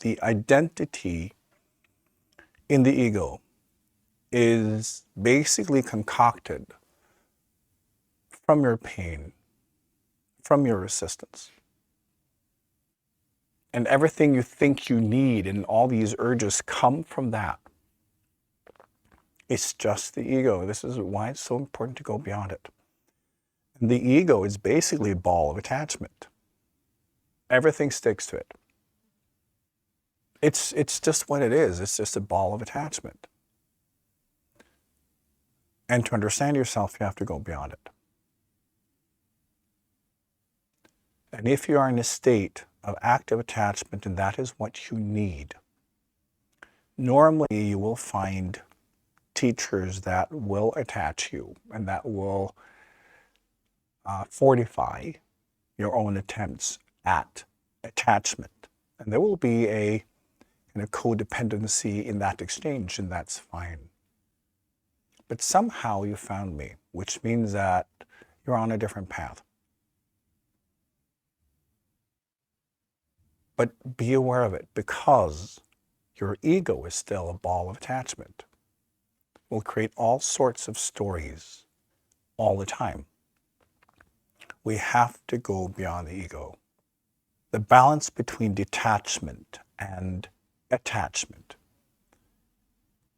the identity in the ego is basically concocted from your pain, from your resistance. And everything you think you need and all these urges come from that. It's just the ego. This is why it's so important to go beyond it. And the ego is basically a ball of attachment. Everything sticks to it. It's just what it is. It's just a ball of attachment. And to understand yourself, you have to go beyond it. And if you are in a state of active attachment and that is what you need, normally you will find teachers that will attach you and that will fortify your own attempts at attachment. And there will be a codependency in that exchange, and that's fine. But somehow you found me, which means that you're on a different path. But be aware of it, because your ego is still a ball of attachment. Will create all sorts of stories all the time. We have to go beyond the ego. The balance between detachment and attachment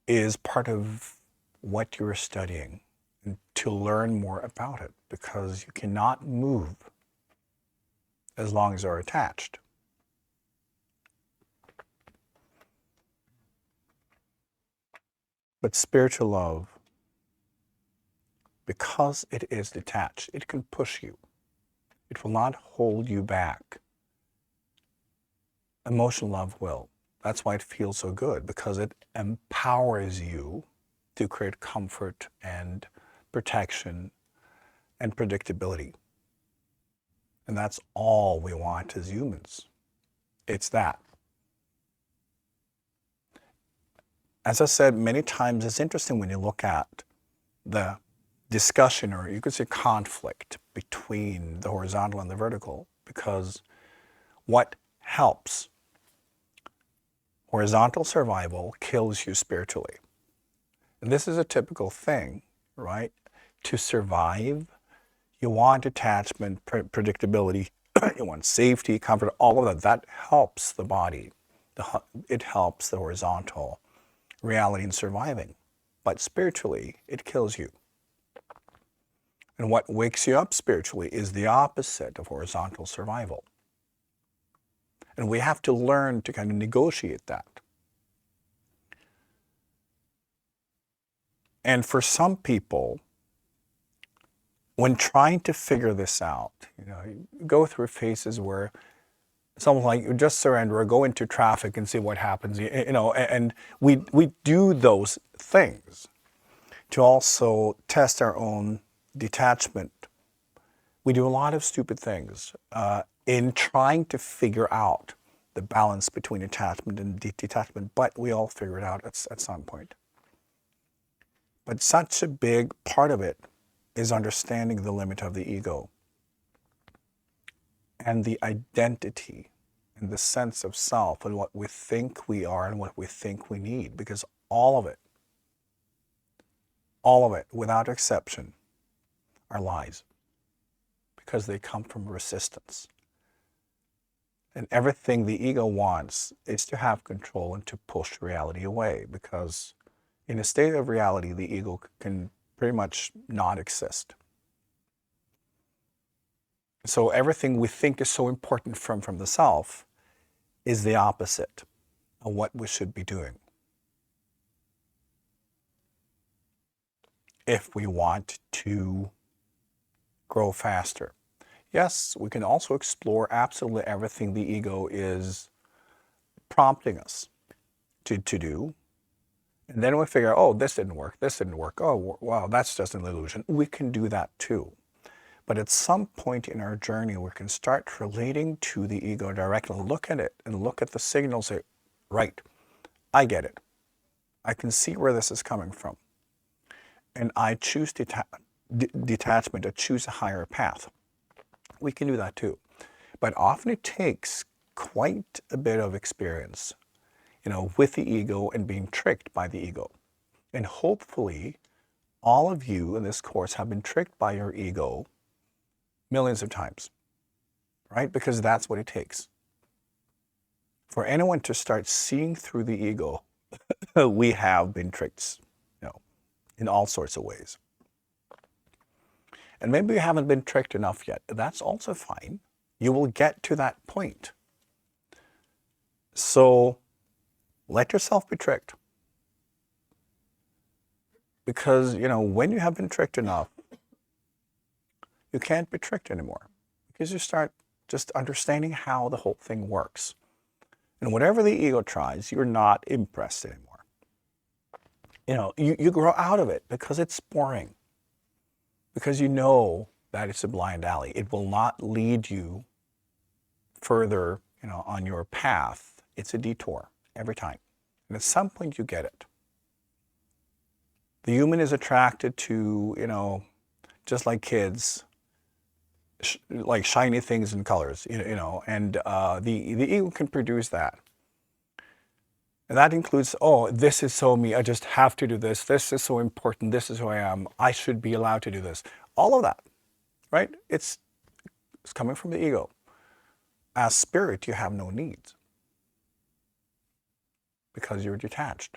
is part of what you're studying, and to learn more about it, because you cannot move as long as you're attached. But spiritual love, because it is detached, it can push you. It will not hold you back. Emotional love will. That's why it feels so good, because it empowers you to create comfort and protection and predictability. And that's all we want as humans. It's that. As I said many times, it's interesting when you look at the discussion, or you could say conflict, between the horizontal and the vertical, because what helps horizontal survival kills you spiritually. And this is a typical thing, right? To survive, you want attachment, predictability, you want safety, comfort, all of that. That helps the body. It helps the horizontal reality in surviving. But spiritually, it kills you. And what wakes you up spiritually is the opposite of horizontal survival. And we have to learn to kind of negotiate that. And for some people, when trying to figure this out, you go through phases where someone's like, you just surrender or go into traffic and see what happens, and we do those things to also test our own detachment. We do a lot of stupid things in trying to figure out the balance between attachment and detachment, but we all figure it out at some point. But such a big part of it is understanding the limit of the ego and the identity and the sense of self and what we think we are and what we think we need, because all of it, without exception, are lies, because they come from resistance. And everything the ego wants is to have control and to push reality away, because in a state of reality, the ego can pretty much not exist. So everything we think is so important from the self is the opposite of what we should be doing if we want to grow faster. Yes, we can also explore absolutely everything the ego is prompting us to do. And then we figure, oh, this didn't work, oh, wow, that's just an illusion. We can do that too. But at some point in our journey, we can start relating to the ego directly, look at it and look at the signals, say, right, I get it. I can see where this is coming from. And I choose detachment, I choose a higher path. We can do that too. But often it takes quite a bit of experience, with the ego and being tricked by the ego. And hopefully, all of you in this course have been tricked by your ego millions of times, right? Because that's what it takes. For anyone to start seeing through the ego, we have been tricked, in all sorts of ways. And maybe you haven't been tricked enough yet. That's also fine. You will get to that point. So let yourself be tricked. Because, when you have been tricked enough, you can't be tricked anymore. Because you start just understanding how the whole thing works. And whatever the ego tries, you're not impressed anymore. You grow out of it because it's boring. Because you know that it's a blind alley. It will not lead you further, on your path. It's a detour every time. And at some point you get it. The human is attracted to, just like kids, like shiny things and colors, and the ego can produce that. And that includes, oh, this is so me, I just have to do this. This is so important. This is who I am. I should be allowed to do this. All of that, right? It's coming from the ego. As spirit, you have no needs because you're detached.